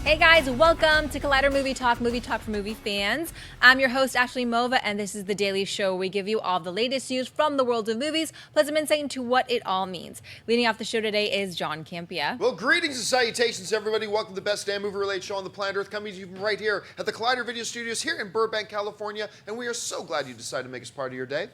Hey guys, welcome to Collider Movie Talk for movie fans. I'm your host, Ashley Mova, and this is the daily show where we give you all the latest news from the world of movies, plus some insight into what it all means. Leading off the show today is John Campea. Well, greetings and salutations, everybody. Welcome to the best damn movie-related show on the planet Earth, coming to you from right here at the Collider Video Studios here in Burbank, California, and we are so glad you decided to make us part of your day.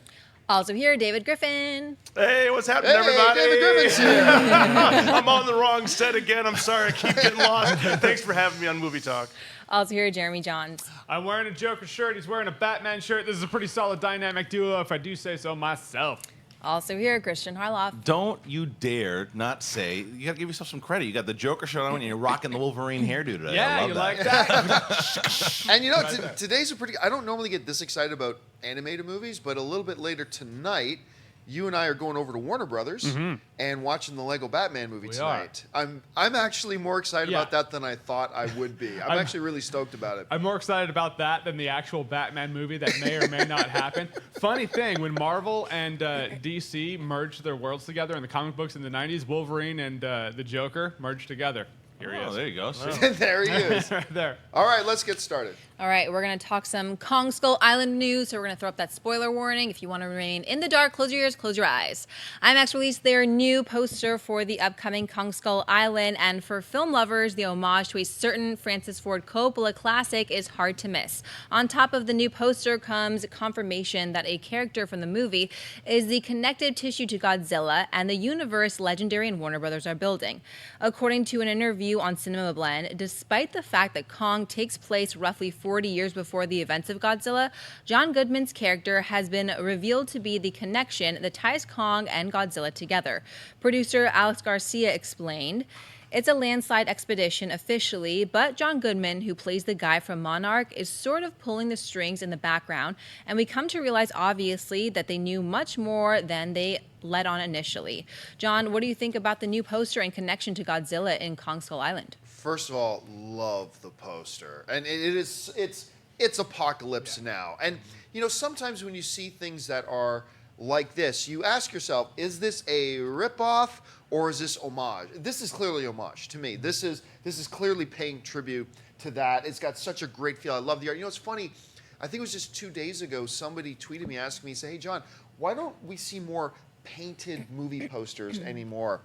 Also here, David Griffin. Hey, what's happening, everybody? David Griffin's here. I'm on the wrong set again. I'm sorry. I keep getting lost. Thanks for having me on Movie Talk. Also here, Jeremy Jahns. I'm wearing a Joker shirt. He's wearing a Batman shirt. This is a pretty solid dynamic duo, if I do say so myself. Also here, Kristian Harloff. Don't you dare not say, you gotta give yourself some credit. You got the Joker shirt on and you're rocking the Wolverine hairdo today. Yeah, I love you that. like that? And you know, today's a pretty... I don't normally get this excited about animated movies, but a little bit later tonight, you and I are going over to Warner Brothers and watching the Lego Batman movie tonight. I'm actually more excited about that than I thought I would be. I'm actually really stoked about it. I'm more excited about that than the actual Batman movie that may or may not happen. Funny thing, when Marvel and DC merged their worlds together in the comic books in the 90s, Wolverine and the Joker merged together. Here he is. There you go. There he is. Right there. All right, let's get started. All right, we're going to talk some Kong Skull Island news, so we're going to throw up that spoiler warning. If you want to remain in the dark, close your ears, close your eyes. IMAX released their new poster for the upcoming Kong Skull Island, and for film lovers, the homage to a certain Francis Ford Coppola classic is hard to miss. On top of the new poster comes confirmation that a character from the movie is the connective tissue to Godzilla and the universe Legendary and Warner Brothers are building. According to an interview on CinemaBelnd, despite the fact that Kong takes place roughly 40 years before the events of Godzilla, John Goodman's character has been revealed to be the connection that ties Kong and Godzilla together. Producer Alex Garcia explained, "It's a landslide expedition officially, but John Goodman, who plays the guy from Monarch, is sort of pulling the strings in the background, and we come to realize, obviously, that they knew much more than they let on initially." John, what do you think about the new poster and connection to Godzilla in Kong Skull Island? First of all, love the poster, and it's apocalypse now. And you know, sometimes when you see things that are like this, you ask yourself, is this a ripoff or is this homage? This is clearly homage to me. This is clearly paying tribute to that. It's got such a great feel. I love the art. You know, it's funny. I think it was just 2 days ago, somebody tweeted me asking me, say, "Hey, John, why don't we see more painted movie posters anymore?"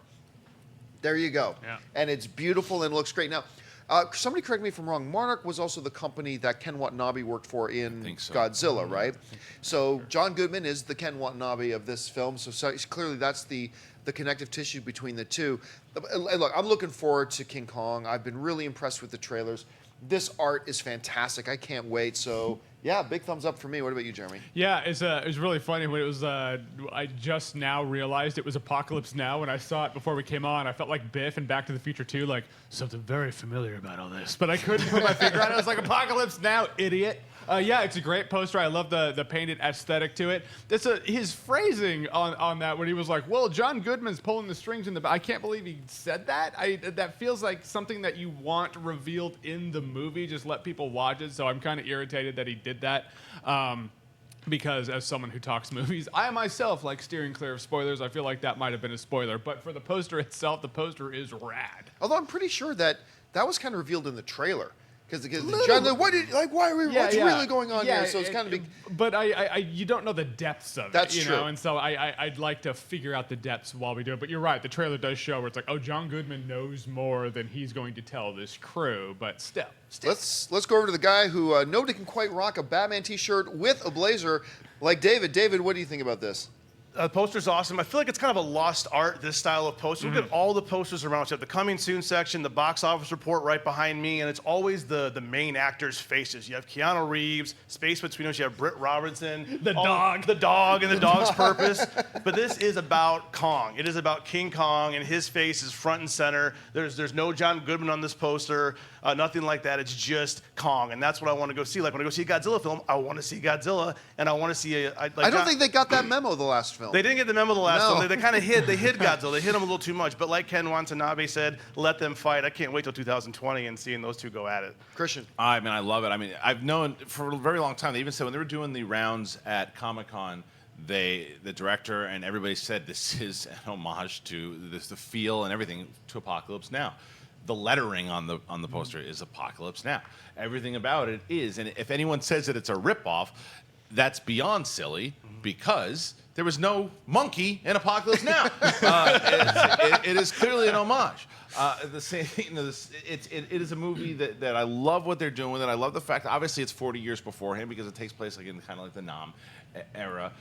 There you go. Yeah. And it's beautiful and it looks great. Now, somebody correct me if I'm wrong. Monarch was also the company that Ken Watanabe worked for in Godzilla, right? So John Goodman is the Ken Watanabe of this film. So clearly that's the connective tissue between the two. Look, I'm looking forward to King Kong. I've been really impressed with the trailers. This art is fantastic. I can't wait. So yeah, big thumbs up for me. What about you, Jeremy? Yeah, it was really funny when it was. I just now realized it was Apocalypse Now. When I saw it before we came on, I felt like Biff in Back to the Future 2, like something very familiar about all this, but I couldn't put my finger on it. I was like, Apocalypse Now, idiot. Yeah, it's a great poster. I love the painted aesthetic to it. His phrasing on that when he was like, "Well, John Goodman's pulling the strings in the." I can't believe he said that. That feels like something that you want revealed in the movie. Just let people watch it. So I'm kind of irritated that he did that. Because as someone who talks movies, I myself like steering clear of spoilers. I feel like that might have been a spoiler. But for the poster itself, the poster is rad. Although I'm pretty sure that was kind of revealed in the trailer. Because John, why are we? What's really going on here? So it's kind of big. But you don't know the depths of That's it, you true. know, and so I'd like to figure out the depths while we do it. But you're right, the trailer does show where it's like, oh, John Goodman knows more than he's going to tell this crew. But still. Let's go over to the guy who nobody can quite rock a Batman T-shirt with a blazer like David. David, what do you think about this? The poster's awesome. I feel like it's kind of a lost art, this style of poster. Look at all the posters around. So you have the coming soon section, the box office report right behind me, and it's always the main actors' faces. You have Keanu Reeves, Space Between Us, you have Britt Robertson. The dog and the dog's purpose. But this is about Kong. It is about King Kong, and his face is front and center. There's no John Goodman on this poster, nothing like that. It's just Kong, and that's what I want to go see. Like when I go see a Godzilla film, I want to see Godzilla, and I want to see I don't think they got that memo the last film. They didn't get the memo the last film. They kind of hid Godzilla. They hid him a little too much. But like Ken Watanabe said, let them fight. I can't wait till 2020 and seeing those two go at it. Kristian. I mean, I love it. I mean, I've known for a very long time. They even said when they were doing the rounds at Comic-Con, the director and everybody said this is an homage to the feel and everything to Apocalypse Now. the lettering on the poster is Apocalypse Now. Everything about it is, and if anyone says that it's a ripoff, that's beyond silly because there was no monkey in Apocalypse Now. It is clearly an homage. The same, it is a movie that I love what they're doing with it. I love the fact that obviously it's 40 years beforehand because it takes place like in kind of like the Nam era,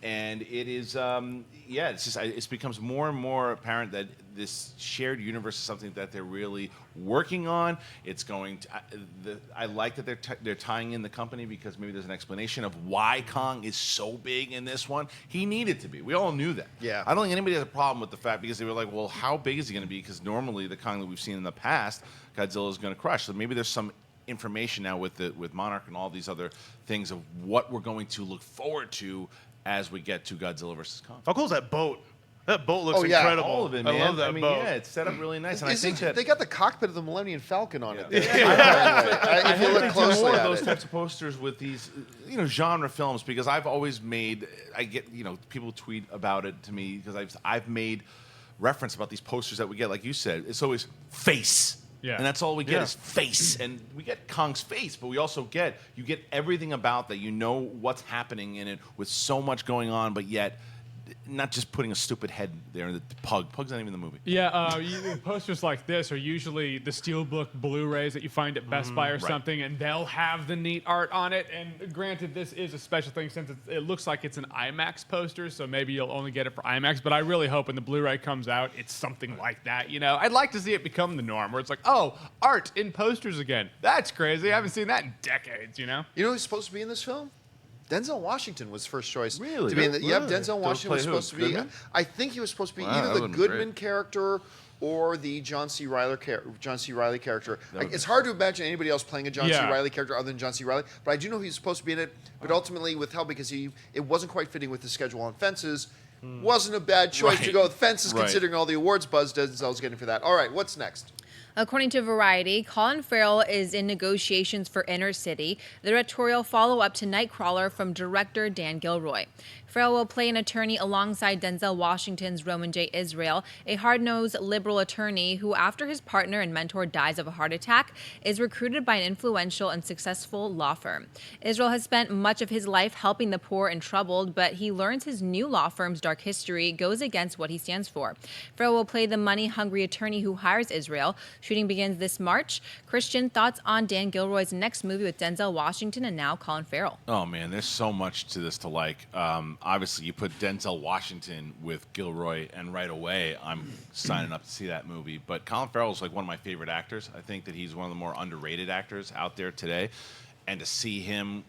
and it is it's just it becomes more and more apparent that this shared universe is something that they're really working on. It's going to I like that they're tying in the company because maybe there's an explanation of why Kong is so big in this one. He needed to be. We all knew that. Yeah. I don't think anybody has a problem with the fact because they were like, well, how big is he going to be? Because normally the Kong that we've seen in the past, Godzilla is going to crush. So maybe there's some information now with Monarch and all these other things of what we're going to look forward to as we get to Godzilla versus Kong. How cool is that boat? That boat looks Oh, yeah. incredible. All of it, man. I love that boat. Yeah, it's set up really nice, and I think that they got the cockpit of the Millennium Falcon on it. Yeah. If you I look hope closely more at of those it. types of posters with these, genre films because I've always made. I get, people tweet about it to me because I've made reference about these posters that we get, like you said. It's always face. Yeah. And that's all we get Yeah. is face. And we get Kong's face, but we also get everything about that. You know what's happening in it with so much going on, but yet not just putting a stupid head there. The Pug's not even in the movie. Yeah, posters like this are usually the Steelbook Blu-rays that you find at Best Buy or right. something, and they'll have the neat art on it. And granted, this is a special thing since it looks like it's an IMAX poster, so maybe you'll only get it for IMAX. But I really hope when the Blu-ray comes out, it's something like that. I'd like to see it become the norm, where it's like, oh, art in posters again. That's crazy. I haven't seen that in decades. You know who's supposed to be in this film? Denzel Washington was first choice. Really? To be in Really? Denzel Washington was play who? supposed to be. Goodman? I think he was supposed to be Wow, that either the would've been Goodman great. character or the John C. Riley character. would've It's hard to imagine anybody else playing a John C. Yeah. Riley character other than John C. Riley. But I do know he's supposed to be in it. But ultimately withheld because it wasn't quite fitting with the schedule on Fences. Wasn't a bad choice to Right. go with Fences, Right. considering all the awards buzz Denzel's getting for that. All right, what's next? According to Variety, Colin Farrell is in negotiations for Inner City, the directorial follow-up to Nightcrawler from director Dan Gilroy. Farrell will play an attorney alongside Denzel Washington's Roman J. Israel, a hard-nosed liberal attorney who, after his partner and mentor dies of a heart attack, is recruited by an influential and successful law firm. Israel has spent much of his life helping the poor and troubled, but he learns his new law firm's dark history goes against what he stands for. Farrell will play the money-hungry attorney who hires Israel. Shooting begins this March. Christian, thoughts on Dan Gilroy's next movie with Denzel Washington and now Colin Farrell? Oh man, there's so much to this to like. Obviously, you put Denzel Washington with Gilroy, and right away, I'm signing up to see that movie. But Colin Farrell is like one of my favorite actors. I think that he's one of the more underrated actors out there today, and to see him,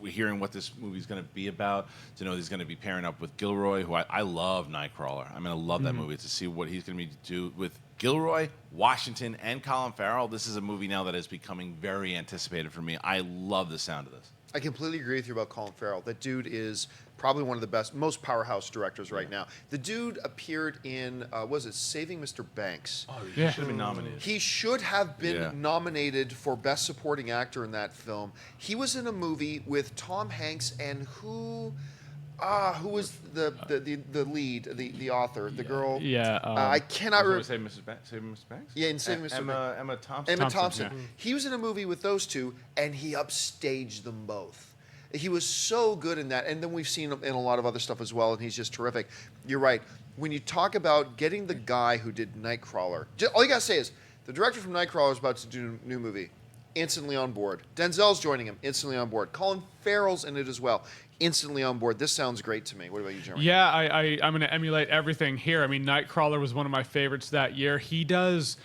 hearing what this movie's going to be about, to know he's going to be pairing up with Gilroy, who I love Nightcrawler. I mean, I love that movie. To see what he's going to be do with Gilroy, Washington, and Colin Farrell, this is a movie now that is becoming very anticipated for me. I love the sound of this. I completely agree with you about Colin Farrell. That dude is probably one of the best, most powerhouse directors right now. The dude appeared in, was it Saving Mr. Banks? Oh, he should have been nominated. He should have been Yeah. nominated for Best Supporting Actor in that film. He was in a movie with Tom Hanks and who was the lead, the author, the girl? Yeah, I cannot remember. Say Mrs. Banks? Mrs. Banks? Yeah, in Saving Mr. Banks. Emma Thompson. Emma Thompson, Thompson. yeah. He was in a movie with those two, and he upstaged them both. He was so good in that, and then we've seen him in a lot of other stuff as well, and he's just terrific. You're right. When you talk about getting the guy who did Nightcrawler, all you gotta say is the director from Nightcrawler is about to do a new movie. Instantly on board. Denzel's joining him. Instantly on board. Colin Farrell's in it as well. Instantly on board. This sounds great to me. What about you, Jeremy? Yeah, I'm going to emulate everything here. I mean, Nightcrawler was one of my favorites that year. He does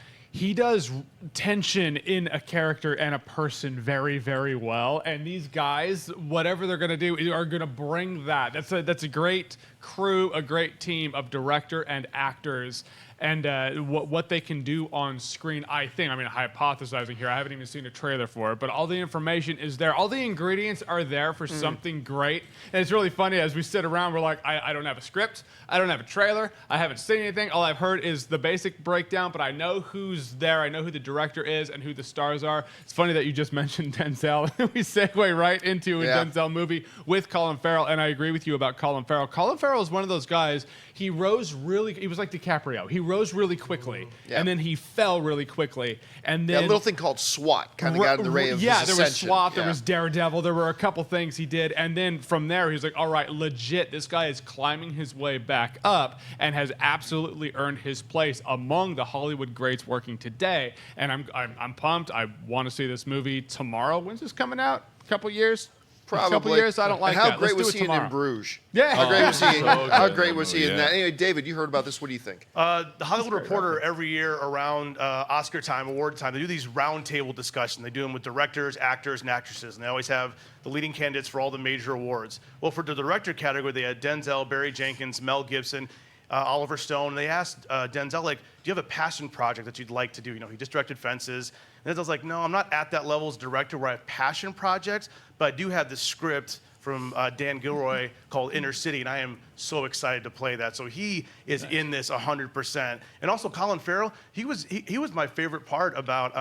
tension in a character and a person very, very well. And these guys, whatever they're going to do, are going to bring that. That's a great crew, a great team of director and actors. And what they can do on screen, I think. I mean, hypothesizing here. I haven't even seen a trailer for it, but all the information is there. All the ingredients are there for something great. And it's really funny as we sit around. We're like, I don't have a script. I don't have a trailer. I haven't seen anything. All I've heard is the basic breakdown, but I know who's there. I know who the director is and who the stars are. It's funny that you just mentioned Denzel. We segue right into a Denzel movie with Colin Farrell, and I agree with you about Colin Farrell. Colin Farrell is one of those guys. He was like DiCaprio. He rose really quickly, Yeah. and then he fell really quickly, and then a little thing called SWAT kind of got in the way of yeah, his there was ascension. SWAT, there Yeah. was Daredevil, there were a couple things he did, and then from there he's like, all right, legit, this guy is climbing his way back up and has absolutely earned his place among the Hollywood greats working today. And I'm pumped. I want to see this movie tomorrow. When's this coming out? A couple years? Probably. A couple years? I don't like and how that. great Let's was do he it tomorrow. in Bruges? Yeah. How great was he? So good How in great that was he movie, in yeah. that? Anyway, David, you heard about this. What do you think? The Hollywood Reporter every year around Oscar time, award time, they do these roundtable discussions. They do them with directors, actors, and actresses, and they always have the leading candidates for all the major awards. Well, for the director category, they had Denzel, Barry Jenkins, Mel Gibson, Oliver Stone. They asked Denzel, like, do you have a passion project that you'd like to do? You know, he just directed Fences. And Denzel's like, no, I'm not at that level as a director where I have passion projects, but I do have this script from Dan Gilroy called Inner City, and I am so excited to play that. So he is in this 100%. And also Colin Farrell, he was my favorite part about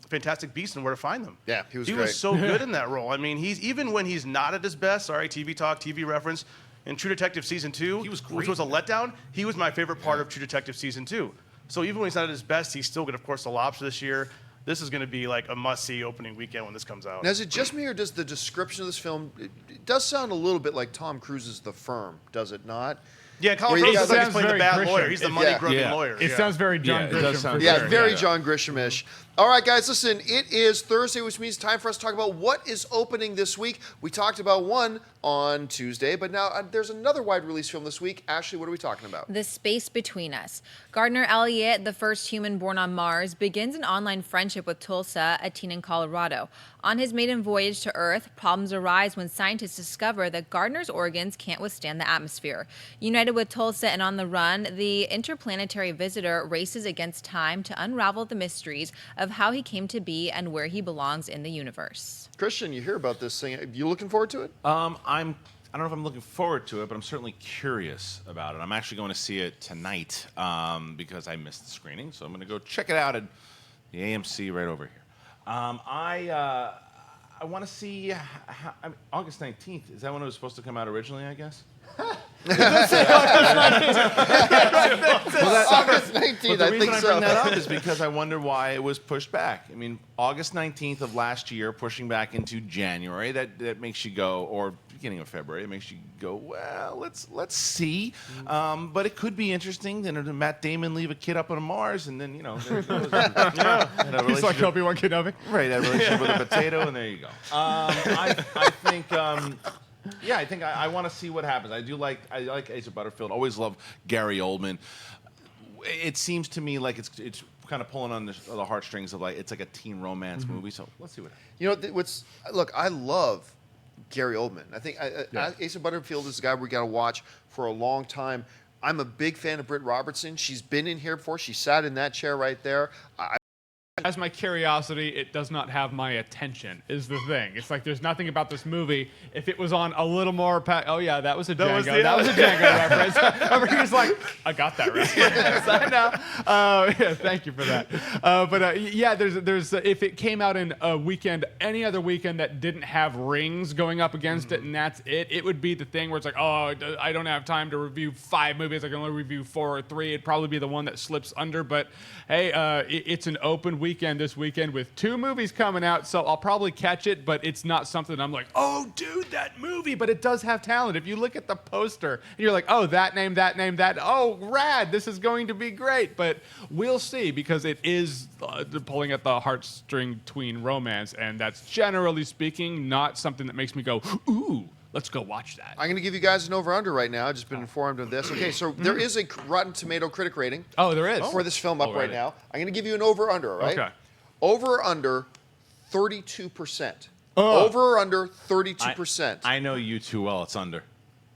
Fantastic Beasts and Where to Find Them. Yeah, he was He great. was so good in that role. I mean, he's even when he's not at his best, sorry, TV talk, TV reference, in True Detective Season 2, He was which great was a in that. letdown, he was my favorite part of True Detective Season 2. So even when he's not at his best, he's still good. Of course, The Lobster this year. This is going to be like a must-see opening weekend when this comes out. Now, is it just me, or does the description of this film it does sound a little bit like Tom Cruise's The Firm? Does it not? Yeah, Colin Where you Farrell got- is like he's Sounds playing the very bad Christian. lawyer. He's the Yeah. money-grubbing Yeah. lawyer. It yeah. sounds very John Yeah, it Grisham. does sound for Yeah, sure. very John Grisham-ish. All right, guys, listen, it is Thursday, which means time for us to talk about what is opening this week. We talked about one on Tuesday, but now there's another wide release film this week. Ashley, what are we talking about? The Space Between Us. Gardner Elliott, the first human born on Mars, begins an online friendship with Tulsa, a teen in Colorado. On his maiden voyage to Earth, problems arise when scientists discover that Gardner's organs can't withstand the atmosphere. United with Tulsa and on the run, the interplanetary visitor races against time to unravel the mysteries of how he came to be and where he belongs in the universe. Christian, you hear about this thing. You looking forward to it? I don't know if I'm looking forward to it, but I'm certainly curious about it. I'm actually going to see it tonight because I missed the screening, so I'm going to go check it out at the AMC right over here. I want to see August 19th. Is that when it was supposed to come out originally, I guess? August 19th, But the I reason think I so. bring that up is because I wonder why it was pushed back. I mean, August 19th of last year, pushing back into January, that makes you go, or beginning of February, it makes you go, well, let's see. But it could be interesting. Then Matt Damon leave a kid up on Mars, and then, you know, there goes, He's like Obi-Wan Kenobi. right, that relationship with a potato, and there you go. I think. Yeah, I think I want to see what happens. I like Asa Butterfield. Always love Gary Oldman. It seems to me like it's kind of pulling on the heartstrings of it's like a teen romance movie. So let's see what happens. You know, look, I love Gary Oldman. I think Asa Butterfield is a guy we got to watch for a long time. I'm a big fan of Britt Robertson. She's been in here before. She sat in that chair right there. As my curiosity, it does not have my attention, is the thing. It's like there's nothing about this movie. If it was on a little more, oh yeah, that was a Django. That was a Django reference. Over here's like, I got that reference. Yes, I know. Yeah, thank you for that. Yeah, there's if it came out in a weekend, any other weekend that didn't have Rings going up against it, and that's it, it would be the thing where it's like, oh, I don't have time to review 5 movies. I can only review 4 or 3. It'd probably be the one that slips under. But hey, it's an open weekend this weekend with 2 movies coming out, so I'll probably catch it, but it's not something I'm like, oh, dude, that movie. But it does have talent. If you look at the poster, and you're like, oh, that name, that. Oh, rad, this is going to be great. But we'll see, because it is pulling at the heartstring tween romance, and that's generally speaking not something that makes me go, ooh, let's go watch that. I'm going to give you guys an over-under right now. I've just been informed of this. Okay, so there is a Rotten Tomato critic rating. Oh, there is. For this film up right Alrighty. now. I'm going to give you an over-under, all right? Okay. Over or under 32%. Oh. Over or under 32%. I know you too well. It's under.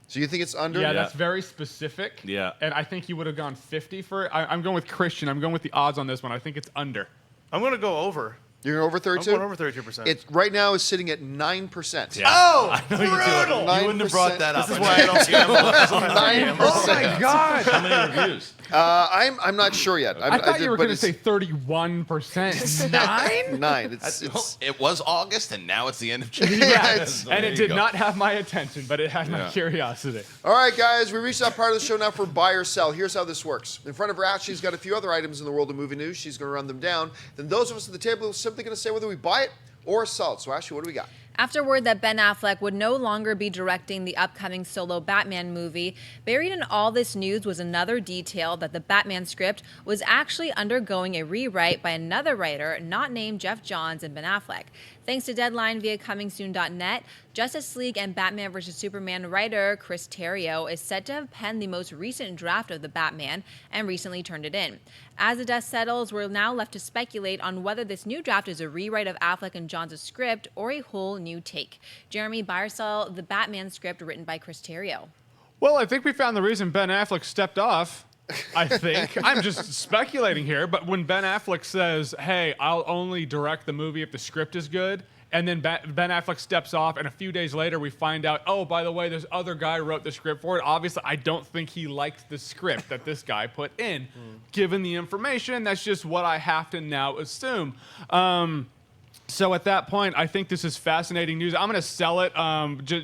So you think it's under? Yeah, Yeah. that's very specific. Yeah. And I think you would have gone 50 for it. I'm going with Christian. I'm going with the odds on this one. I think it's under. I'm going to go over. You're over 32? I'm going over 32%. It right now is sitting at 9%. Yeah. Oh, I know you brutal! do. You wouldn't have brought that up. This is why I don't gamble. This is why I don't gamble. Oh my God. How many reviews? I'm not sure yet. I thought you were but going to say 31%. 9? 9. It was August, and now it's the end of June. Yes. And it did not have my attention, but it had my curiosity. All right, guys, we reached that part of the show now for buy or sell. Here's how this works. In front of her, Ashley's got a few other items in the world of movie news. She's going to run them down. Then those of us at the table are simply going to say whether we buy it or sell it. So, Ashley, what do we got? After word that Ben Affleck would no longer be directing the upcoming solo Batman movie, buried in all this news was another detail that the Batman script was actually undergoing a rewrite by another writer not named Jeff Jahns and Ben Affleck. Thanks to Deadline via comingsoon.net, Justice League and Batman vs. Superman writer Chris Terrio is said to have penned the most recent draft of the Batman and recently turned it in. As the dust settles, we're now left to speculate on whether this new draft is a rewrite of Affleck and Jahns' script or a whole new take. Jeremy, buy or sell the Batman script written by Chris Terrio? Well, I think we found the reason Ben Affleck stepped off. I think. I'm just speculating here, but when Ben Affleck says, hey, I'll only direct the movie if the script is good, and then Ben Affleck steps off, and a few days later we find out, oh, by the way, this other guy wrote the script for it. Obviously, I don't think he liked the script that this guy put in. Given the information, that's just what I have to now assume. So at that point, I think this is fascinating news. I'm going to sell it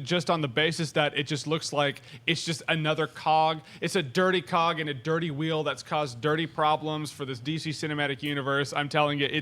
just on the basis that it just looks like it's just another cog. It's a dirty cog in a dirty wheel that's caused dirty problems for this DC cinematic universe. I'm telling you,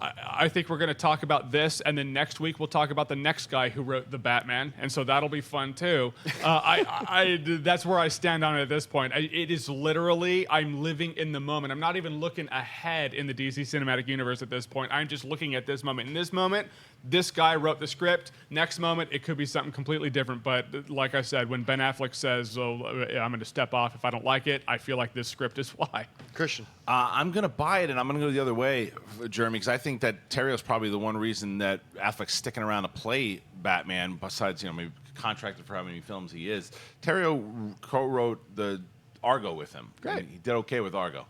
I think we're going to talk about this, and then next week we'll talk about the next guy who wrote the Batman, and so that'll be fun too. That's where I stand on it at this point. It is literally, I'm living in the moment. I'm not even looking ahead in the DC cinematic universe at this point. I'm just looking at this moment. In this moment, this guy wrote the script. Next moment, it could be something completely different. But like I said, when Ben Affleck says, oh, I'm going to step off if I don't like it, I feel like this script is why. Kristian. I'm going to buy it, and I'm going to go the other way, Jeremy, because I think that Terrio's probably the one reason that Affleck's sticking around to play Batman, besides, maybe contracted for how many films he is. Terrio co-wrote the Argo with him. Great. He did okay with Argo.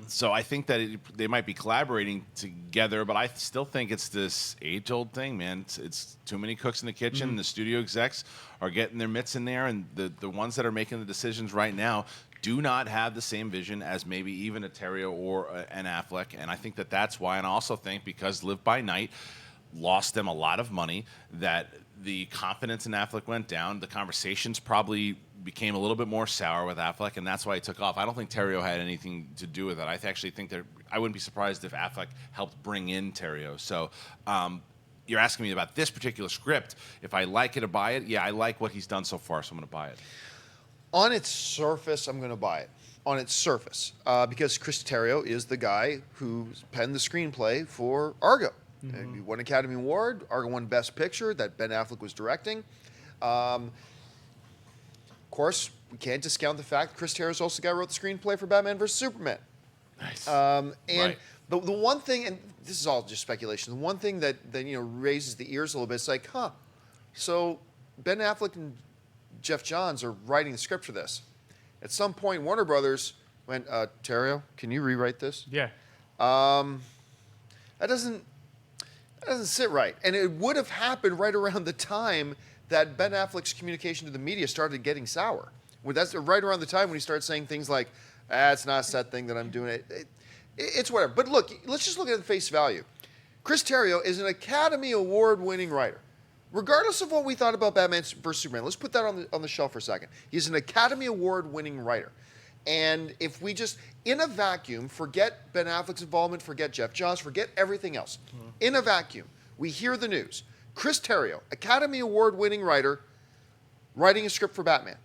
So I think that they might be collaborating together, but I still think it's this age-old thing, man. It's too many cooks in the kitchen. The studio execs are getting their mitts in there, and the ones that are making the decisions right now do not have the same vision as maybe even a Terrio or an Affleck, and I think that that's why. And I also think because Live by Night lost them a lot of money, that the confidence in Affleck went down. The conversations probably became a little bit more sour with Affleck, and that's why he took off. I don't think Terrio had anything to do with it. I actually think that I wouldn't be surprised if Affleck helped bring in Terrio. So you're asking me about this particular script. If I like it or buy it, yeah, I like what he's done so far, so I'm going to buy it. On its surface, I'm going to buy it. On its surface. Because Chris Terrio is the guy who penned the screenplay for Argo. He won Academy Award. Argo won Best Picture that Ben Affleck was directing. Of course, we can't discount the fact Chris Terrio is also the guy who wrote the screenplay for Batman vs. Superman. Nice. Right. the one thing, and this is all just speculation, the one thing that raises the ears a little bit, it's like, so Ben Affleck and Jeff Jahns are writing the script for this. At some point, Warner Brothers went, Terrio, can you rewrite this? Yeah. That doesn't sit right. And it would have happened right around the time that Ben Affleck's communication to the media started getting sour. That's right around the time when he started saying things like, it's not a set thing that I'm doing. It's whatever. But look, let's just look at the face value. Chris Terrio is an Academy Award-winning writer. Regardless of what we thought about Batman vs. Superman, let's put that on the shelf for a second. He's an Academy Award-winning writer. And if we just, in a vacuum, forget Ben Affleck's involvement, forget Jeff Jahns, forget everything else. In a vacuum, we hear the news. Chris Terrio, Academy Award-winning writer, writing a script for Batman.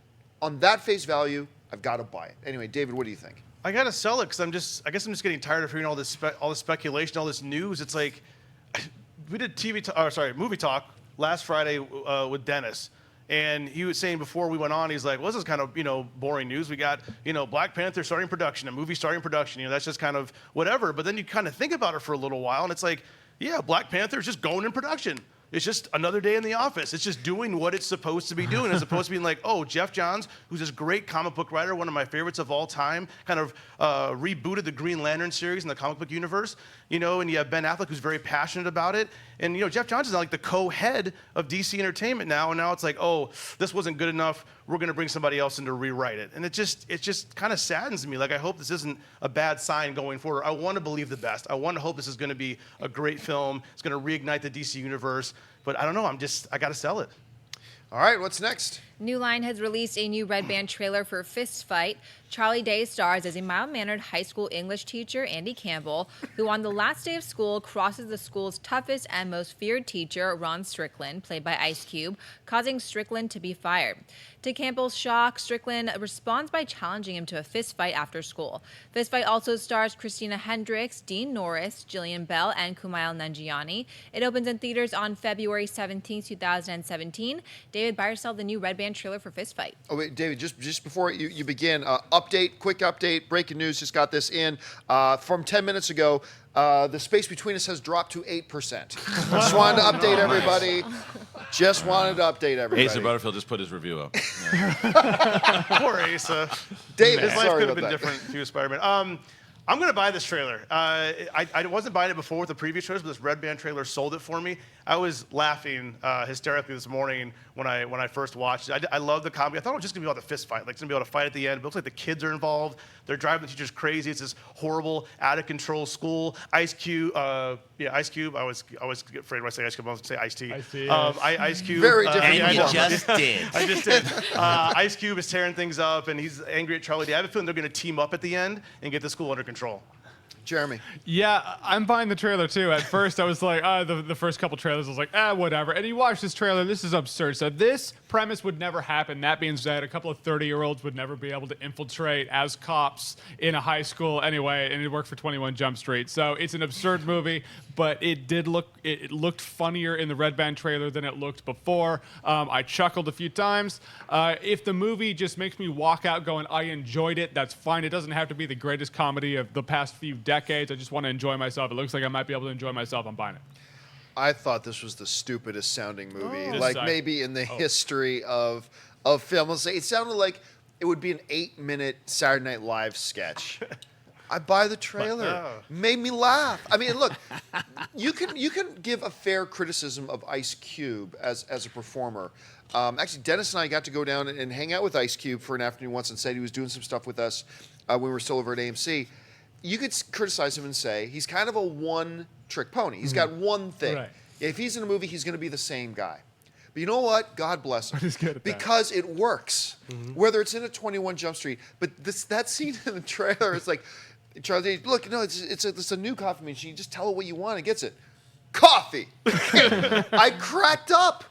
On that face value, I've got to buy it. Anyway, David, what do you think? I gotta sell it because I guess I'm just getting tired of hearing all this speculation, all this news. It's like we did movie talk last Friday with Dennis, and he was saying before we went on, he's like, well, this is kind of boring news. We got Black Panther starting production, a movie starting production. That's just kind of whatever. But then you kind of think about it for a little while, and it's like, yeah, Black Panther is just going in production. It's just another day in the office. It's just doing what it's supposed to be doing, as opposed to being like, oh, Jeff Jahns, who's this great comic book writer, one of my favorites of all time, kind of rebooted the Green Lantern series in the comic book universe. you know, and you have Ben Affleck who's very passionate about it. And, you know, Jeff Johns is like the co-head of DC Entertainment now, and now it's like, oh, this wasn't good enough. We're going to bring somebody else in to rewrite it. And it just kind of saddens me. Like, I hope this isn't a bad sign going forward. I want to believe the best. I want to hope this is going to be a great film. It's going to reignite the DC universe. But I don't know. I got to sell it. All right, what's next? New Line has released a new Red Band trailer for Fist Fight. Charlie Day stars as a mild-mannered high school English teacher, Andy Campbell, who on the last day of school crosses the school's toughest and most feared teacher, Ron Strickland, played by Ice Cube, causing Strickland to be fired. To Campbell's shock, Strickland responds by challenging him to a fist fight after school. Fist Fight also stars Christina Hendricks, Dean Norris, Jillian Bell, and Kumail Nanjiani. It opens in theaters on February 17, 2017. David, buy or sell the new Red Band trailer for Fist Fight. Oh, wait, David, just before you begin, quick update, breaking news, just got this in. From 10 minutes ago, the space between us has dropped to 8%. Just wanted to update everybody. Just wanted to update everybody. Asa Butterfield just put his review up. Poor Asa. David, His life sorry could have about been that. different if he was Spider-Man. I'm going to buy this trailer. I wasn't buying it before with the previous trailers, but this Red Band trailer sold it for me. I was laughing hysterically this morning when I first watched it. I love the comedy. I thought it was just going to be about the fist fight. Like, it's going to be able to fight at the end. It looks like the kids are involved. They're driving the teachers crazy. It's this horrible, out-of-control school. Ice Cube. Ice Cube. I always get afraid when I say Ice Cube. I was going to say Ice-T. Ice-T, Ice Cube. Very different. I And you know. just did. I just did. Ice Cube is tearing things up, and he's angry at Charlie Day. I have a feeling they're going to team up at the end and get the school under control. Jeremy. Yeah, I'm buying the trailer too. At first, I was like, the first couple trailers, I was like, whatever. And you watch this trailer, this is absurd. So this premise would never happen. That being said, a couple of 30-year-olds would never be able to infiltrate as cops in a high school anyway, and it worked for 21 Jump Street. So it's an absurd movie, but it looked funnier in the Red Band trailer than it looked before. I chuckled a few times. If the movie just makes me walk out going, I enjoyed it, that's fine. It doesn't have to be the greatest comedy of the past few decades. I just want to enjoy myself. It looks like I might be able to enjoy myself. I'm buying it. I thought this was the stupidest sounding movie, This like side. maybe in the history of film. I'll say it sounded like it would be an 8-minute Saturday Night Live sketch. I buy the trailer. Made me laugh. I mean, look, you can give a fair criticism of Ice Cube as a performer. Actually, Dennis and I got to go down and hang out with Ice Cube for an afternoon once, and said he was doing some stuff with us when we were still over at AMC. You could criticize him and say he's kind of a one-trick pony. He's got one thing. Right. If he's in a movie, he's going to be the same guy. But you know what? God bless him. He's good at that. Because it works. Whether it's in a 21 Jump Street. But that scene in the trailer is like, Charlie, look, no, it's a new coffee machine. Just tell it what you want. It gets it. Coffee. I cracked up.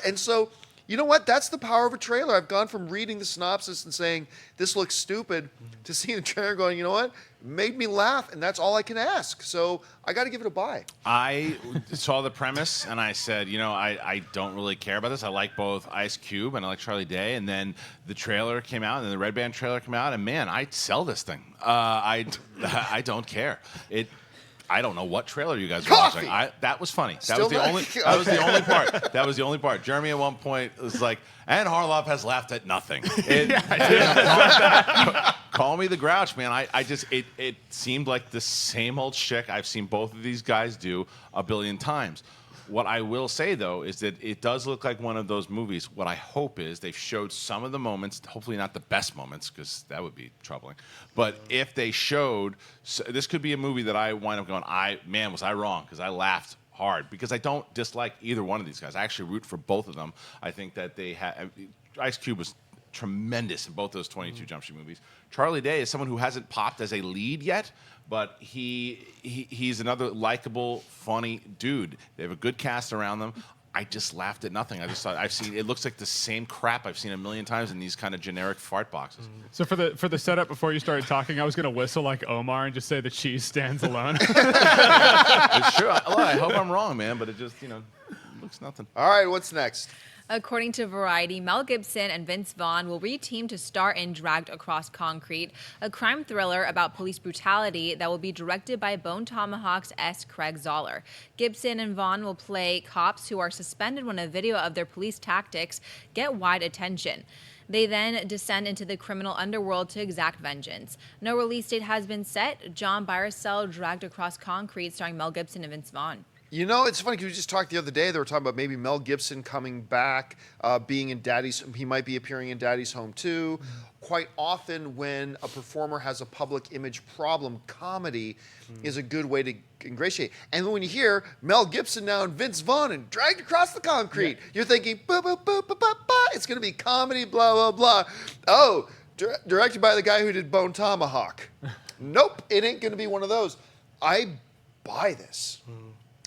And so, you know what? That's the power of a trailer. I've gone from reading the synopsis and saying, this looks stupid, to seeing the trailer going, you know what? It made me laugh, and that's all I can ask. So I got to give it a buy. I saw the premise and I said, I don't really care about this. I like both Ice Cube and I like Charlie Day. And then the trailer came out, and then the Red Band trailer came out, and man, I'd sell this thing. I don't care. I don't know what trailer you guys were watching. That was funny. That was the only part. That was the only part. Jeremy at one point was like, and Harloff has laughed at nothing. Call me the Grouch, man. It seemed like the same old shtick I've seen both of these guys do a billion times. What I will say, though, is that it does look like one of those movies. What I hope is they've showed some of the moments, hopefully not the best moments, because that would be troubling. But if they showed, this could be a movie that I wind up going, was I wrong? Because I laughed hard. Because I don't dislike either one of these guys. I actually root for both of them. I think that they had, Ice Cube was tremendous in both those 22 Jump Street movies. Charlie Day is someone who hasn't popped as a lead yet, but he's another likable, funny dude. They have a good cast around them. I just laughed at nothing. I just thought it looks like the same crap I've seen a million times in these kind of generic fart boxes. So for the setup before you started talking, I was going to whistle like Omar and just say the cheese stands alone. It's true. I hope I'm wrong, man, but it just, looks nothing. All right, what's next? According to Variety, Mel Gibson and Vince Vaughn will re-team to star in Dragged Across Concrete, a crime thriller about police brutality that will be directed by Bone Tomahawk's S. Craig Zoller. Gibson and Vaughn will play cops who are suspended when a video of their police tactics get wide attention. They then descend into the criminal underworld to exact vengeance. No release date has been set. John Byrcell dragged across concrete, starring Mel Gibson and Vince Vaughn. You know, it's funny because we just talked the other day. They were talking about maybe Mel Gibson coming back, being in Daddy's. He might be appearing in Daddy's Home too. Quite often, when a performer has a public image problem, comedy is a good way to ingratiate. And when you hear Mel Gibson now and Vince Vaughn and dragged across the concrete, you're thinking, ba ba ba ba ba ba. It's going to be comedy, blah blah blah. Oh, directed by the guy who did Bone Tomahawk. Nope, it ain't going to be one of those. I buy this.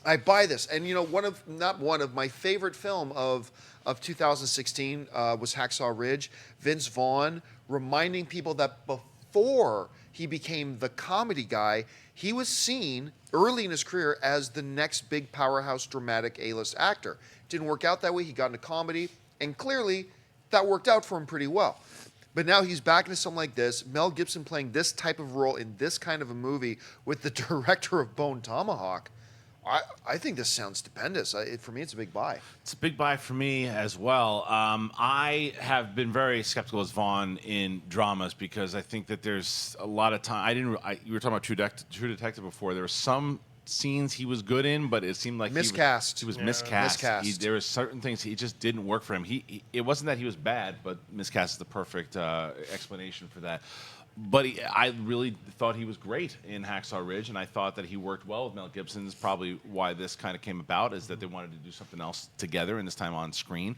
I buy this. And, you know, not one of my favorite film of 2016 was Hacksaw Ridge. Vince Vaughn reminding people that before he became the comedy guy, he was seen early in his career as the next big powerhouse dramatic A-list actor. Didn't work out that way. He got into comedy, and clearly that worked out for him pretty well. But now he's back into something like this. Mel Gibson playing this type of role in this kind of a movie with the director of Bone Tomahawk. I think this sounds stupendous. For me, it's a big buy. It's a big buy for me as well. I have been very skeptical as Vaughn in dramas because I think that there's a lot of time. You were talking about True Detective before. There were some scenes he was good in, but it seemed like miscast. He was miscast. There were certain things he just didn't work for him. It wasn't that he was bad, but miscast is the perfect explanation for that. But I really thought he was great in Hacksaw Ridge, and I thought that he worked well with Mel Gibson. This is probably why this kind of came about, is that they wanted to do something else together, and this time on screen.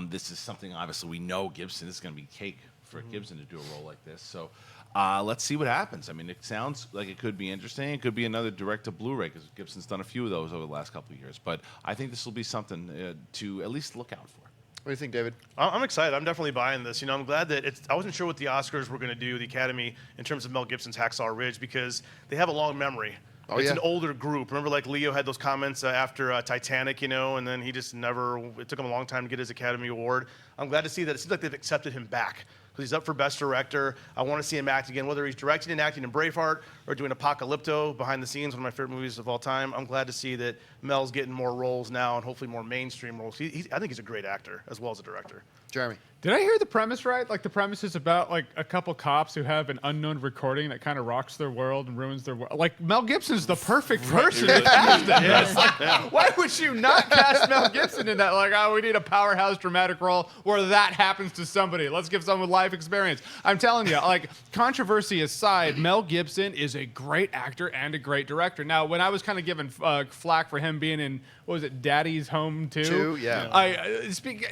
This is something, obviously, we know Gibson. This is going to be cake for Gibson to do a role like this. So let's see what happens. I mean, it sounds like it could be interesting. It could be another direct-to-Blu-ray, because Gibson's done a few of those over the last couple of years. But I think this will be something to at least look out for. What do you think, David? I'm excited. I'm definitely buying this. You know, I'm glad that I wasn't sure what the Oscars were going to do, the Academy, in terms of Mel Gibson's Hacksaw Ridge, because they have a long memory. It's an older group. Remember, like, Leo had those comments after Titanic, you know, and then he just it took him a long time to get his Academy Award. I'm glad to see that it seems like they've accepted him back, because he's up for Best Director. I want to see him act again, whether he's directing and acting in Braveheart or doing Apocalypto behind the scenes, one of my favorite movies of all time. I'm glad to see that Mel's getting more roles now and hopefully more mainstream roles. I think he's a great actor as well as a director. Jeremy. Did I hear the premise right? Like, the premise is about, like, a couple cops who have an unknown recording that kind of rocks their world and ruins their world. Like, Mel Gibson's the perfect person to cast him. Yes. Like, why would you not cast Mel Gibson in that? Like, oh, we need a powerhouse dramatic role where that happens to somebody. Let's give someone with life experience. I'm telling you, like, controversy aside, Mel Gibson is a great actor and a great director. Now, when I was kind of given flack for him being in, what was it, Daddy's Home 2? Yeah.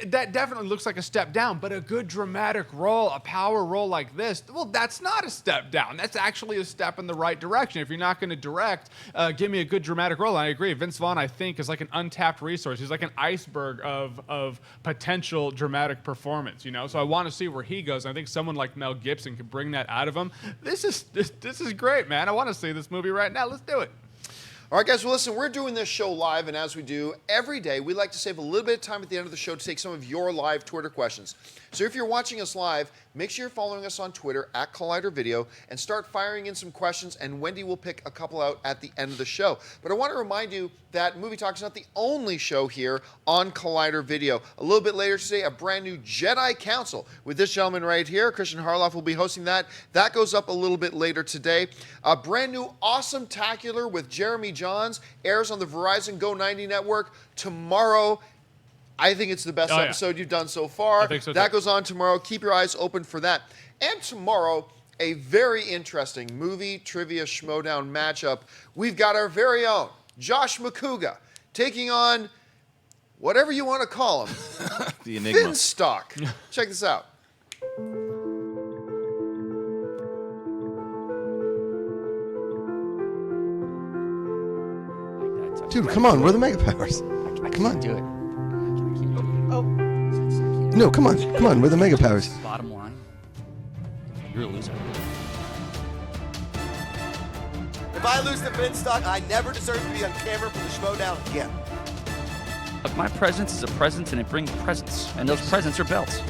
That definitely looks like a step down, but a good dramatic role, a power role like this, well, that's not a step down. That's actually a step in the right direction. If you're not going to direct, give me a good dramatic role. And I agree. Vince Vaughn, I think, is like an untapped resource. He's like an iceberg of potential dramatic performance, you know? So I want to see where he goes. And I think someone like Mel Gibson can bring that out of him. This is great, man. I want to see this movie right now. Let's do it. All right, guys, well, listen, we're doing this show live, and as we do every day, we like to save a little bit of time at the end of the show to take some of your live Twitter questions. So if you're watching us live, make sure you're following us on Twitter at Collider Video and start firing in some questions, and Wendy will pick a couple out at the end of the show. But I want to remind you that Movie Talk is not the only show here on Collider Video. A little bit later today, a brand new Jedi Council with this gentleman right here. Kristian Harloff will be hosting that. That goes up a little bit later today. A brand new Awesome Tacular with Jeremy Jahns airs on the Verizon Go 90 network tomorrow. I think it's the best episode you've done so far. I think so, that too. goes on tomorrow. Keep your eyes open for that. And tomorrow, a very interesting movie trivia schmodown matchup. We've got our very own Josh McCouga taking on whatever you want to call him. The Enigma. Finstock. Check this out. Dude, come on. We're the mega powers. Come on. Do it. No, come on. Come on. We're the mega powers. Bottom line, you're a loser. If I lose to Finstock, I never deserve to be on camera for the Schmodown again. Look, my presence is a presence, and it brings presents, and those presents are belts.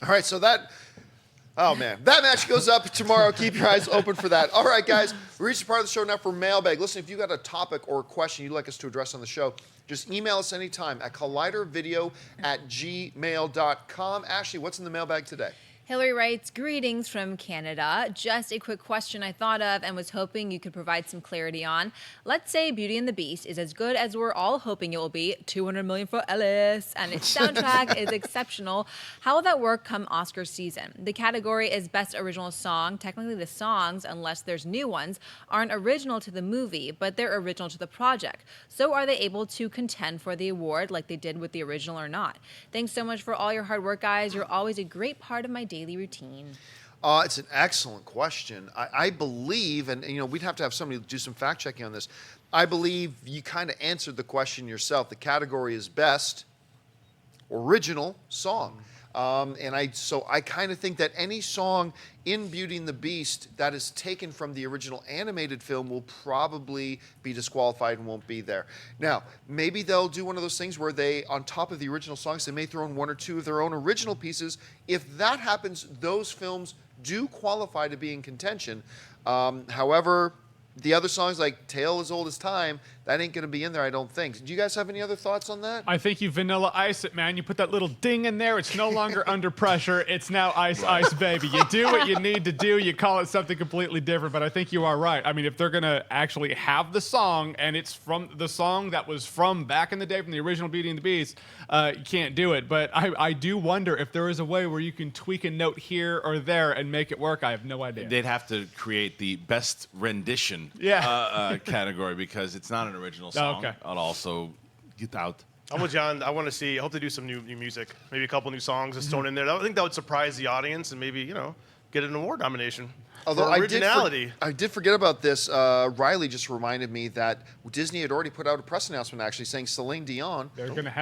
All right, so that Oh, man. That match goes up tomorrow. Keep your eyes open for that. All right, guys. We reached the part of the show now for mailbag. Listen, if you got a topic or a question you'd like us to address on the show, just email us anytime at collidervideo@gmail.com. Ashley, what's in the mailbag today? Hillary writes, greetings from Canada. Just a quick question I thought of and was hoping you could provide some clarity on. Let's say Beauty and the Beast is as good as we're all hoping it will be, 200 million for Ellis, and its soundtrack is exceptional. How will that work come Oscar season? The category is Best Original Song. Technically, the songs, unless there's new ones, aren't original to the movie, but they're original to the project. So are they able to contend for the award like they did with the original or not? Thanks so much for all your hard work, guys. You're always a great part of my daily routine. It's an excellent question. I believe, and we'd have to have somebody do some fact checking on this. I believe you kind of answered the question yourself. The category is Best Original Song. So I kind of think that any song in Beauty and the Beast that is taken from the original animated film will probably be disqualified and won't be there. Now, maybe they'll do one of those things where they, on top of the original songs, they may throw in one or two of their own original pieces. If that happens, those films do qualify to be in contention. However, the other songs like Tale as Old as Time, that ain't going to be in there, I don't think. Do you guys have any other thoughts on that? I think you vanilla ice it, man. You put that little ding in there. It's no longer under pressure. It's now ice, ice, baby. You do what you need to do. You call it something completely different, but I think you are right. I mean, if they're going to actually have the song, and it's from the song that was from back in the day from the original Beauty and the Beast, you can't do it. But I do wonder if there is a way where you can tweak a note here or there and make it work. I have no idea. They'd have to create the best rendition category because it's not an original song. Oh, okay. I'll also get out. I'm with John. I hope they do some new music. Maybe a couple new songs that's thrown in there. I think that would surprise the audience and maybe, get an award nomination. Although for originality. I did forget about this. Riley just reminded me that Disney had already put out a press announcement actually saying Celine Dion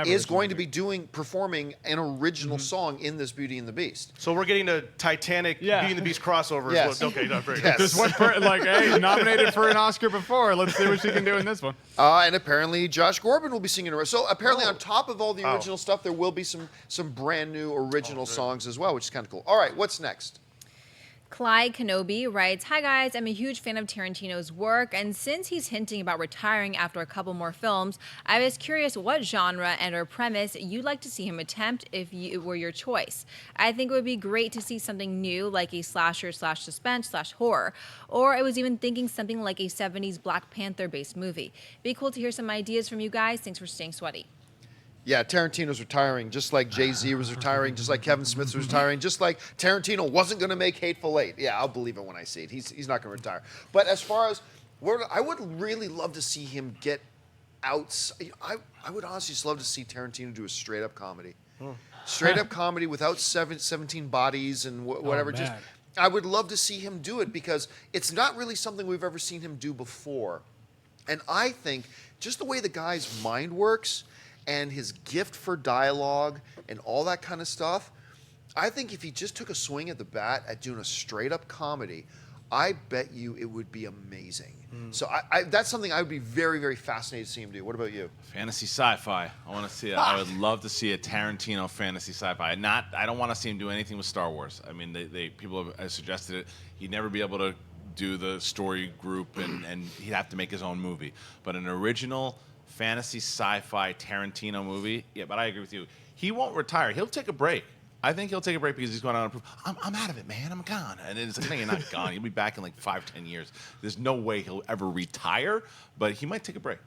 is going to be performing an original song in this Beauty and the Beast. So we're getting a Titanic Beauty and the Beast crossover. Yes. Okay, no, very Yes. There's one hey, nominated for an Oscar before. Let's see what she can do in this one. And apparently Josh Groban will be singing it. So apparently on top of all the original stuff, there will be some brand new original songs as well, which is kind of cool. All right, what's next? Clyde Kenobi writes, hi guys, I'm a huge fan of Tarantino's work, and since he's hinting about retiring after a couple more films, I was curious what genre and or premise you'd like to see him attempt if it were your choice. I think it would be great to see something new, like a slasher/suspense/horror, or I was even thinking something like a 70s Black Panther-based movie. Be cool to hear some ideas from you guys. Thanks for staying sweaty. Yeah, Tarantino's retiring, just like Jay-Z was retiring, just like Kevin Smith was retiring, just like Tarantino wasn't going to make Hateful Eight. Yeah, I'll believe it when I see it. He's not going to retire. But as far as, I would really love to see him get out. I would honestly just love to see Tarantino do a straight-up comedy. Straight-up comedy without 17 bodies and whatever. Just, I would love to see him do it because it's not really something we've ever seen him do before. And I think just the way the guy's mind works and his gift for dialogue and all that kind of stuff, I think if he just took a swing at the bat at doing a straight-up comedy, I bet you it would be amazing. So that's something I would be very, very fascinated to see him do. What about you? Fantasy sci-fi. I want to see it. I would love to see a Tarantino fantasy sci-fi. I don't want to see him do anything with Star Wars. I mean, people have suggested it. He'd never be able to do the story group, and he'd have to make his own movie. But an original fantasy sci-fi Tarantino movie, yeah, but I agree with you. He won't retire. He'll take a break. I think he'll take a break because he's going on and prove, I'm out of it, man. I'm gone. And it's like, no, you're not gone. He'll be back in like 5-10 years. There's no way he'll ever retire, but he might take a break.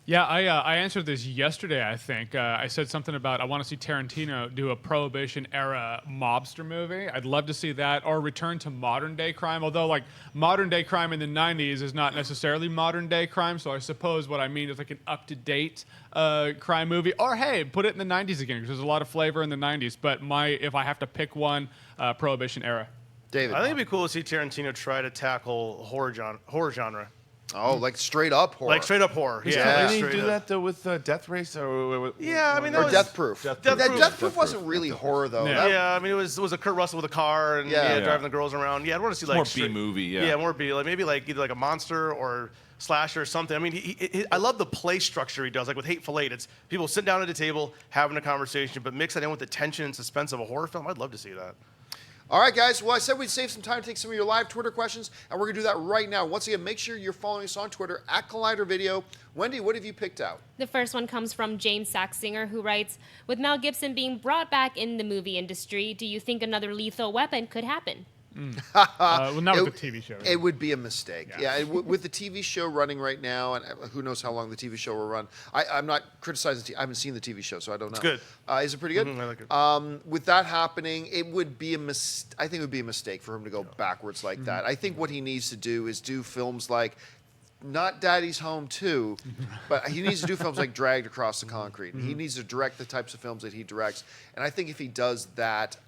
Yeah, I answered this yesterday, I think. I said something about I want to see Tarantino do a Prohibition-era mobster movie. I'd love to see that, or return to modern-day crime, although, like, modern-day crime in the 90s is not necessarily modern-day crime, so I suppose what I mean is, like, an up-to-date crime movie. Or, hey, put it in the 90s again, because there's a lot of flavor in the 90s. But if I have to pick one, Prohibition-era. David? I think it'd be cool to see Tarantino try to tackle horror genre. Oh, like straight up horror. Like straight up horror. Yeah. Didn't he do that though with Death Race? Yeah, I mean, that Or was Death Proof. Death Death Proof. Proof wasn't really horror though. Yeah. Yeah, I mean, it was a Kurt Russell with a car and driving the girls around. Yeah, I'd want to see like more B-movie, yeah. more B, like maybe like either like a monster or slasher or something. I mean, I love the play structure he does. Like with Hateful Eight, it's people sitting down at a table having a conversation, but mix that in with the tension and suspense of a horror film. I'd love to see that. All right, guys. Well, I said we'd save some time to take some of your live Twitter questions, and we're going to do that right now. Once again, make sure you're following us on Twitter at Collider Video. Wendy, what have you picked out? The first one comes from James Saxinger, who writes, with Mel Gibson being brought back in the movie industry, do you think another Lethal Weapon could happen? Well, not with the TV show. It would be a mistake. Yeah, with the TV show running right now, and who knows how long the TV show will run. I'm not criticizing. I haven't seen the TV show, so I don't know. It's good. Is it pretty good? I like it. With that happening, it would be I think it would be a mistake for him to go backwards like that. I think what he needs to do is do films like, not Daddy's Home 2, but he needs to do films like Dragged Across the Concrete. He needs to direct the types of films that he directs. And I think if he does that,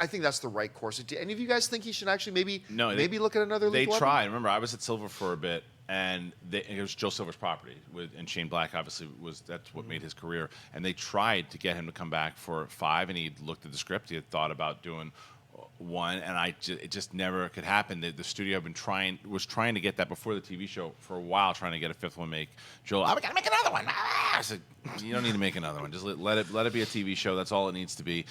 I think that's the right course. Any of you guys think he should actually maybe look at another They Lethal Weapon? tried. Remember, I was at Silver for a bit, and it was Joe Silver's property, and Shane Black obviously that's what made his career. And they tried to get him to come back for 5, and he looked at the script. He had thought about doing 1, and it just never could happen. The studio was trying to get that before the TV show for a while, trying to get a 5th one make. Joel, we gotta make another one. I said, you don't need to make another one. Just let it be a TV show. That's all it needs to be.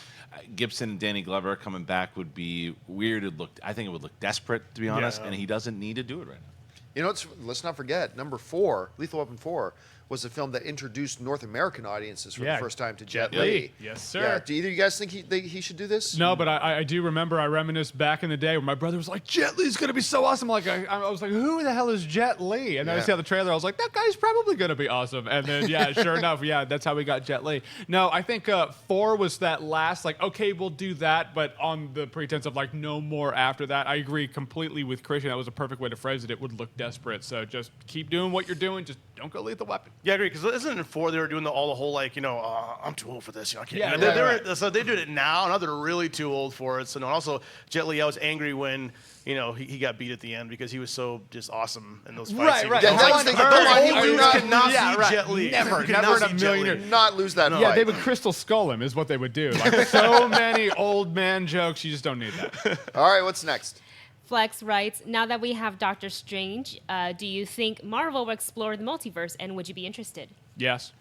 Gibson and Danny Glover coming back would be weird. I think it would look desperate, to be honest, and he doesn't need to do it right now. You know, let's not forget, number 4, Lethal Weapon 4, was a film that introduced North American audiences for the first time to Jet Li. Yes, sir. Yeah. Do either of you guys think he should do this? No, but I do remember, I reminisce back in the day when my brother was like, Jet Li's going to be so awesome. Like I was like, who the hell is Jet Li? And then I see the trailer, I was like, that guy's probably going to be awesome. And then, sure enough, that's how we got Jet Li. No, I think 4 was that last, like, okay, we'll do that, but on the pretense of, like, no more after that. I agree completely with Kristian. That was a perfect way to phrase it. It would look desperate. So just keep doing what you're doing. Just don't go Lethal Weapon. Yeah, I agree. Because isn't it in 4 they were doing the whole like, I'm too old for this. I can't. Yeah, So they did it now. Now they're really too old for it. So no. Also, Jet Li, I was angry when he got beat at the end because he was so just awesome in those fight scenes. Right. That was You cannot see Jet Li. Never in a million years. Not lose that fight. Yeah, they would Crystal Skull him is what they would do. Like so many old man jokes, you just don't need that. All right, what's next? Flex writes, now that we have Doctor Strange, do you think Marvel will explore the multiverse, and would you be interested? Yes.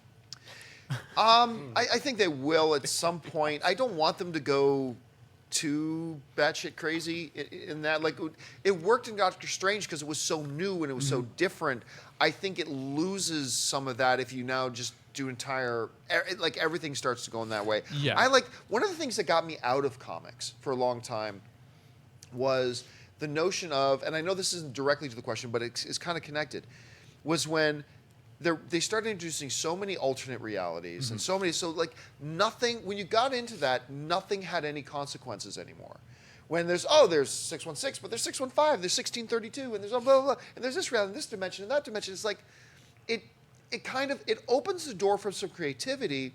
I think they will at some point. I don't want them to go too batshit crazy in that. Like, it worked in Doctor Strange because it was so new and it was so different. I think it loses some of that if you now just do everything starts to go in that way. Yeah. One of the things that got me out of comics for a long time was the notion of, and I know this isn't directly to the question, but it's kind of connected, was when they started introducing so many alternate realities and so nothing, when you got into that, nothing had any consequences anymore. When there's 616, but there's 615, there's 1632, and there's blah, blah, blah, and there's this reality, and this dimension, and that dimension. It's like, it opens the door for some creativity,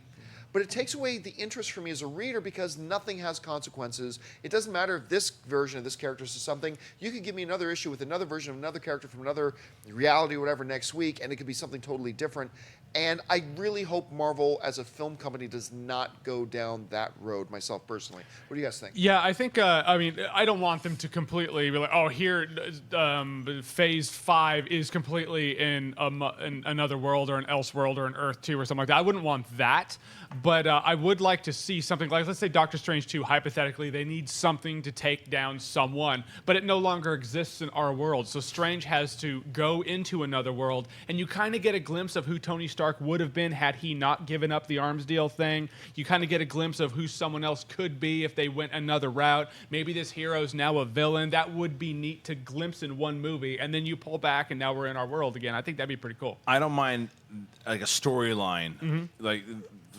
but it takes away the interest for me as a reader because nothing has consequences. It doesn't matter if this version of this character is something. You could give me another issue with another version of another character from another reality or whatever next week, and it could be something totally different. And I really hope Marvel, as a film company, does not go down that road, myself personally. What do you guys think? Yeah, I think, I don't want them to completely be like, here, Phase 5 is completely in another world or an Elseworld or an Earth 2 or something like that. I wouldn't want that, but I would like to see something like, let's say Doctor Strange 2, hypothetically, they need something to take down someone, but it no longer exists in our world. So Strange has to go into another world, and you kind of get a glimpse of who Tony Stark would have been had he not given up the arms deal thing. You kind of get a glimpse of who someone else could be if they went another route. Maybe this hero's now a villain. That would be neat to glimpse in one movie, and then you pull back and now we're in our world again. I think that'd be pretty cool. I don't mind like a storyline, like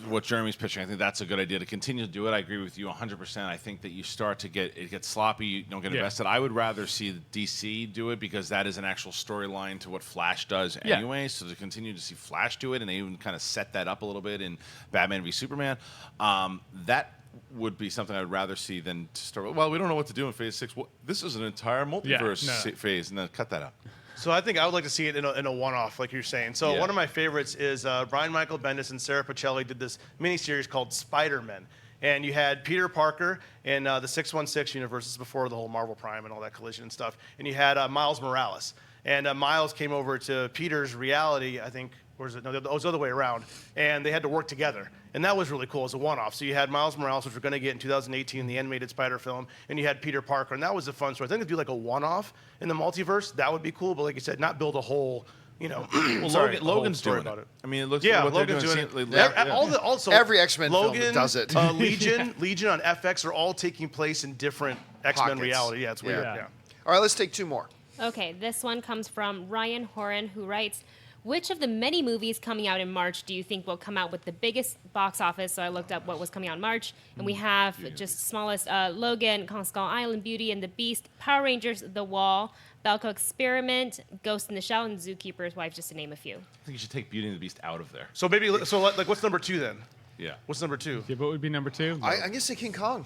what Jeremy's pitching. I think that's a good idea to continue to do it. I agree with you 100%. I think that you start to get sloppy, you don't get invested. I would rather see DC do it because that is an actual storyline to what Flash does anyway. So to continue to see Flash do it, and they even kind of set that up a little bit in Batman v Superman, that would be something I would rather see than to start. Well, we don't know what to do in Phase 6. Well, this is an entire multiverse phase, and then cut that out. So I think I would like to see it in a one-off, like you're saying. So one of my favorites is Brian Michael Bendis and Sarah Pacelli did this miniseries called Spider-Man. And you had Peter Parker in the 616 universe. This is before the whole Marvel Prime and all that collision and stuff. And you had Miles Morales. And Miles came over to Peter's reality, I think, or is it? No, it was the other way around. And they had to work together. And that was really cool as a one-off. So you had Miles Morales, which we're going to get in 2018, the animated Spider film, and you had Peter Parker, and that was a fun story. I think it'd be like a one-off in the multiverse. That would be cool, but like you said, not build a whole, Well, sorry, Logan's story doing about it. I mean, it looks Yeah, like what Logan's they're doing doing. it. Also, Every X-Men film Logan does it. Legion on FX are all taking place in different X-Men Pockets. reality. Yeah, it's weird. Yeah. Yeah. All right, let's take 2 more. Okay, this one comes from Ryan Horan, who writes, which of the many movies coming out in March do you think will come out with the biggest box office? So I looked up what was coming out in March, and we have just smallest Logan, Kong Skull Island, Beauty and the Beast, Power Rangers, The Wall, Belko Experiment, Ghost in the Shell, and Zookeeper's Wife, just to name a few. I think you should take Beauty and the Beast out of there. So maybe, like, what's number 2 then? Yeah. What's number 2? Yeah, what would be number 2? I'm gonna say King Kong.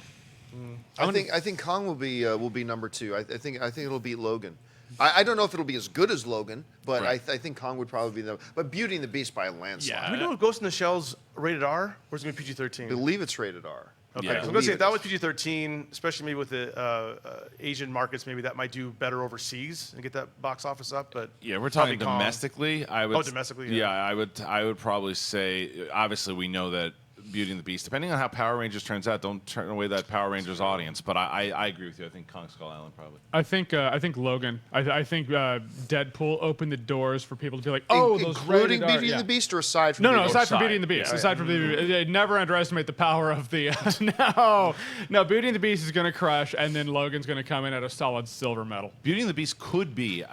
I think Kong will be number 2. I think it'll beat Logan. I don't know if it'll be as good as Logan, but Right. I think Kong would probably be the. But Beauty and the Beast by a landslide. Do we know if Ghost in the Shell's rated R, or is it going to be PG-13? I believe it's rated R. Okay, Yeah. so I'm going to say if that was PG-13, especially maybe with the Asian markets, maybe that might do better overseas and get that box office up. But Yeah, we're talking probably Kong. domestically. I would. Oh, domestically, Yeah, yeah. I would probably say. Obviously, we know that Beauty and the Beast, depending on how Power Rangers turns out, don't turn away that Power Rangers audience. But I agree with you. I think Kong Skull Island probably. I think Logan. I think Deadpool opened the doors for people to be like, oh, those including rated R- Beauty yeah. and the Beast, or aside from No, Beauty no, and the aside from Side. Beauty and the Beast. Yeah. Aside from Beauty and the Beast. Never underestimate the power of the. No, Beauty and the Beast is going to crush, and then Logan's going to come in at a solid silver medal. Beauty and the Beast could be.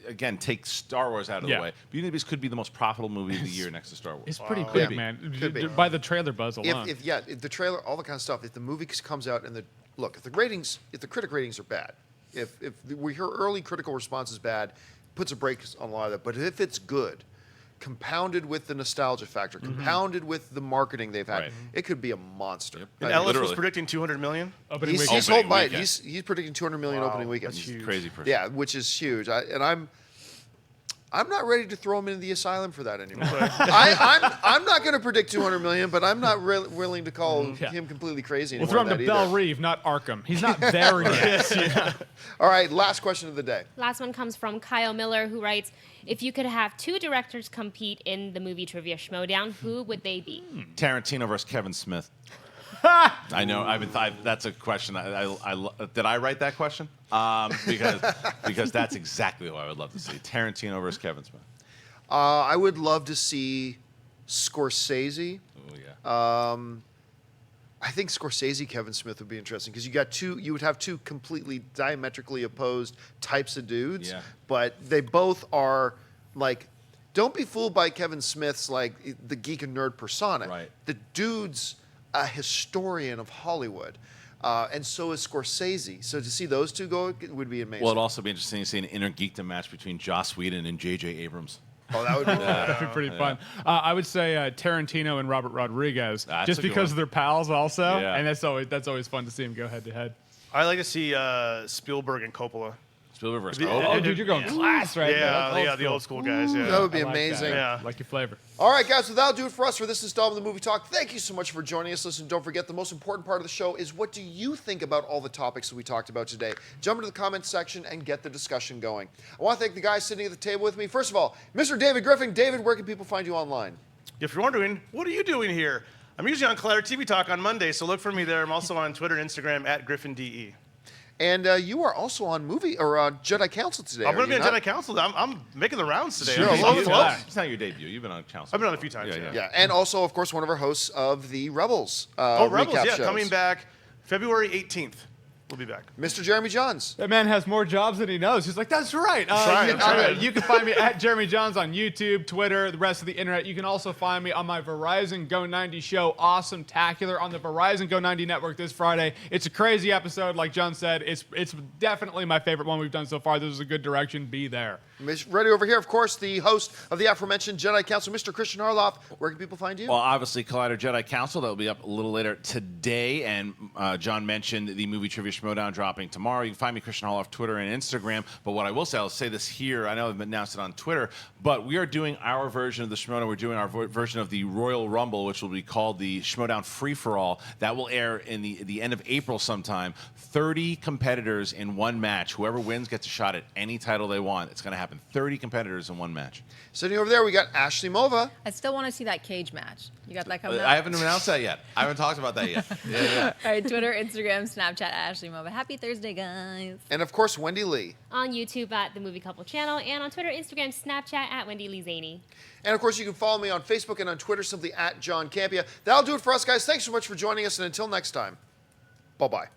Again, take Star Wars out of Yeah. the way. Beauty and the Beast could be the most profitable movie of the year next to Star Wars. It's pretty Could big, be. man. Could be. By the trailer buzz alone. If the trailer, all the kind of stuff. If the movie comes out and if the critic ratings are bad, if we hear early critical response is bad, puts a break on a lot of that. But if it's good, compounded with the nostalgia factor, compounded with the marketing they've had, Right. it could be a monster. Yep. and I mean, Ellis was literally. predicting 200 million. Opening he's weekend. holding by it. weekend. He's predicting 200 million opening weekend. that's He's a huge. crazy person. Yeah, which is huge. I'm not ready to throw him into the asylum for that anymore. I'm not going to predict 200 million, but I'm not willing to call him completely crazy We'll anymore. throw him to Belle Reeve, not Arkham. He's not there yet. All right, last question of the day. Last one comes from Kyle Miller, who writes, if you could have 2 directors compete in the movie Trivia Schmodown, who would they be? Tarantino versus Kevin Smith. I know. That's a question. Did I write that question? Because that's exactly what I would love to see. Tarantino versus Kevin Smith. I would love to see Scorsese. Oh yeah. I think Scorsese, Kevin Smith would be interesting because you would have 2 completely diametrically opposed types of dudes, Yeah. but they both are like. Don't be fooled by Kevin Smith's like the geek and nerd persona. Right. The dude's a historian of Hollywood, and so is Scorsese. So to see those 2 go would be amazing. Well, it'd also be interesting to see an inner geekdom match between Joss Whedon and J.J. Abrams. Oh, that would be. That'd be pretty fun. I would say Tarantino and Robert Rodriguez, That's just a good because one. they're pals also, Yeah. and that's always fun to see them go head to head. I like to see Spielberg and Coppola. Spielberg versus Yeah. Coppola. Oh, dude, you're going class right there. That's The old school guys. Yeah. That would be I like that. amazing. Yeah. Like your flavor. All right, guys, so that'll do it for us for This Installment of the Movie Talk. Thank you so much for joining us. Listen, don't forget the most important part of the show is what do you think about all the topics that we talked about today? Jump into the comments section and get the discussion going. I want to thank the guys sitting at the table with me. First of all, Mr. David Griffin. David, where can people find you online? If you're wondering, what are you doing here? I'm usually on Collider TV Talk on Monday, so look for me there. I'm also on Twitter and Instagram at GriffinDE. And you are also on Jedi Council today. I'm going going to to be on Jedi Council. I'm making the rounds today. Sure, I'm love getting it. close. It's not your debut. You've been on council. I've been on a few times. Yeah. Yeah, and also, of course, one of our hosts of the Rebels. Rebels, recap yeah, shows. coming back February 18th. We'll be back. Mr. Jeremy Johns. That man has more jobs than he knows. He's like, that's right. right, that's right. You can find me at Jeremy Johns on YouTube, Twitter, the rest of the internet. You can also find me on my Verizon Go 90 show, Awesome Tacular, on the Verizon Go 90 network this Friday. It's a crazy episode, like John said. It's definitely my favorite one we've done so far. This is a good direction. Be there. Ready over here, of course, the host of the aforementioned Jedi Council, Mr. Kristian Harloff. Where can people find you? Well, obviously, Collider Jedi Council. That will be up a little later today. And John mentioned the movie Trivia Schmodown dropping tomorrow. You can find me, Kristian Harloff, Twitter and Instagram. But what I will say, I'll say this here. I know I've announced it on Twitter, but we are doing our version of the Schmodown. We're doing our version of the Royal Rumble, which will be called the Schmodown Free-for-All. That will air in the end of April sometime. 30 competitors in one match. Whoever wins gets a shot at any title they want. It's going to happen. 30 competitors in one match. Sitting over there, we got Ashley Mova. I still want to see that cage match. You got that coming up? I haven't announced that yet. I haven't talked about that yet. Yeah. All right, Twitter, Instagram, Snapchat, Ashley Mova. Happy Thursday, guys. And of course, Wendy Lee. On YouTube at The Movie Couple Channel, and on Twitter, Instagram, Snapchat at Wendy Lee Zaney. And of course, you can follow me on Facebook and on Twitter simply at John Campea. That'll do it for us, guys. Thanks so much for joining us, and until next time, bye-bye.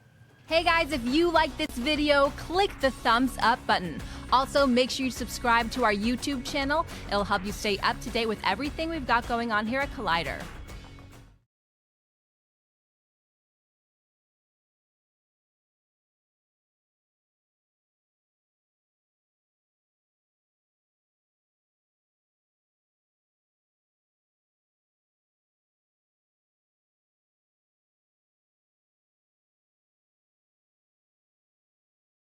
Hey guys, if you like this video, click the thumbs up button. Also, make sure you subscribe to our YouTube channel. It'll help you stay up to date with everything we've got going on here at Collider.